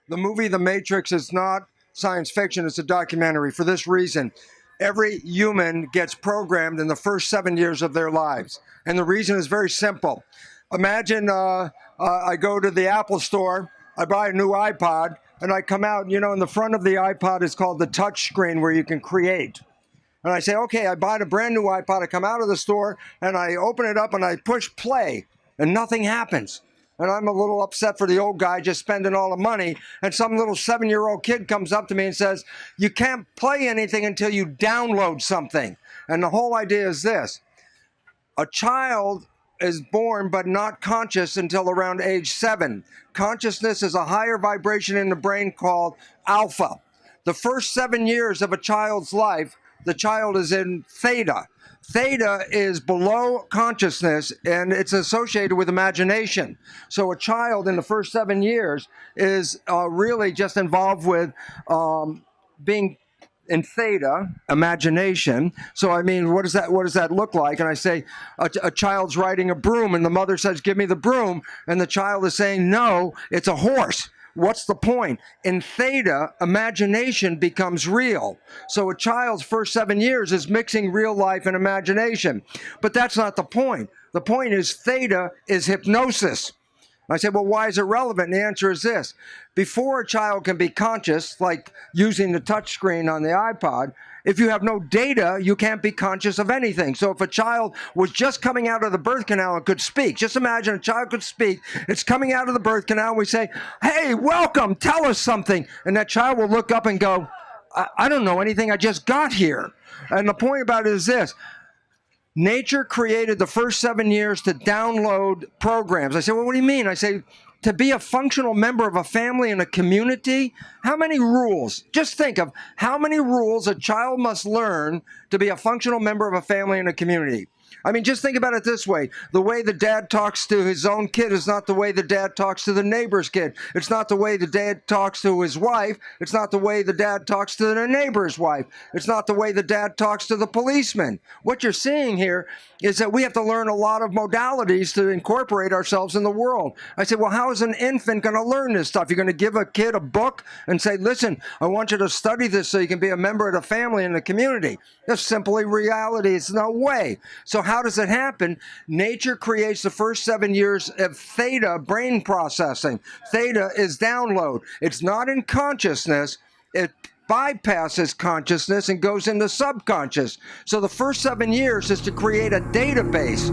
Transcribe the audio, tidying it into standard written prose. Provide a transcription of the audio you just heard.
The movie The Matrix is not science fiction, it's a documentary for this reason. Every human gets programmed in the first 7 years of their lives. And the reason is very simple. Imagine I go to the Apple store, I buy a new iPod, and I come out, in the front of the iPod is called the touch screen where you can create. And I say, okay, I bought a brand new iPod, I come out of the store, and I open it up and I push play, and nothing happens. And I'm a little upset for the old guy just spending all the money. And some little 7-year-old kid comes up to me and says, you can't play anything until you download something. And the whole idea is this. A child is born but not conscious until around age 7. Consciousness is a higher vibration in the brain called alpha. The first 7 years of a child's life, the child is in theta. Theta is below consciousness, and it's associated with imagination. So a child in the first 7 years is really just involved with being in theta, imagination. So I mean, what does that look like? And I say, a child's riding a broom, and the mother says, give me the broom, and the child is saying, no, it's a horse. What's the point? In theta, imagination becomes real. So a child's first 7 years is mixing real life and imagination. But that's not the point. The point is theta is hypnosis. I said, well, why is it relevant? And the answer is this. Before a child can be conscious, like using the touch screen on the iPod, if you have no data, you can't be conscious of anything. So if a child was just coming out of the birth canal and could speak, just imagine a child could speak, it's coming out of the birth canal, and we say, hey, welcome, tell us something. And that child will look up and go, I don't know anything, I just got here. And the point about it is this. Nature created the first 7 years to download programs. I say, well, what do you mean? I say, to be a functional member of a family and a community, how many rules? Just think of how many rules a child must learn to be a functional member of a family and a community. I mean, just think about it this way. The way the dad talks to his own kid is not the way the dad talks to the neighbor's kid. It's not the way the dad talks to his wife. It's not the way the dad talks to the neighbor's wife. It's not the way the dad talks to the policeman. What you're seeing here is that we have to learn a lot of modalities to incorporate ourselves in the world. I said, well, how is an infant going to learn this stuff? You're going to give a kid a book and say, listen, I want you to study this so you can be a member of the family and the community. That's simply reality. It's no way. So how does it happen? Nature creates the first 7 years of theta brain processing. Theta is download. It's not in consciousness. It bypasses consciousness and goes into subconscious. So the first 7 years is to create a database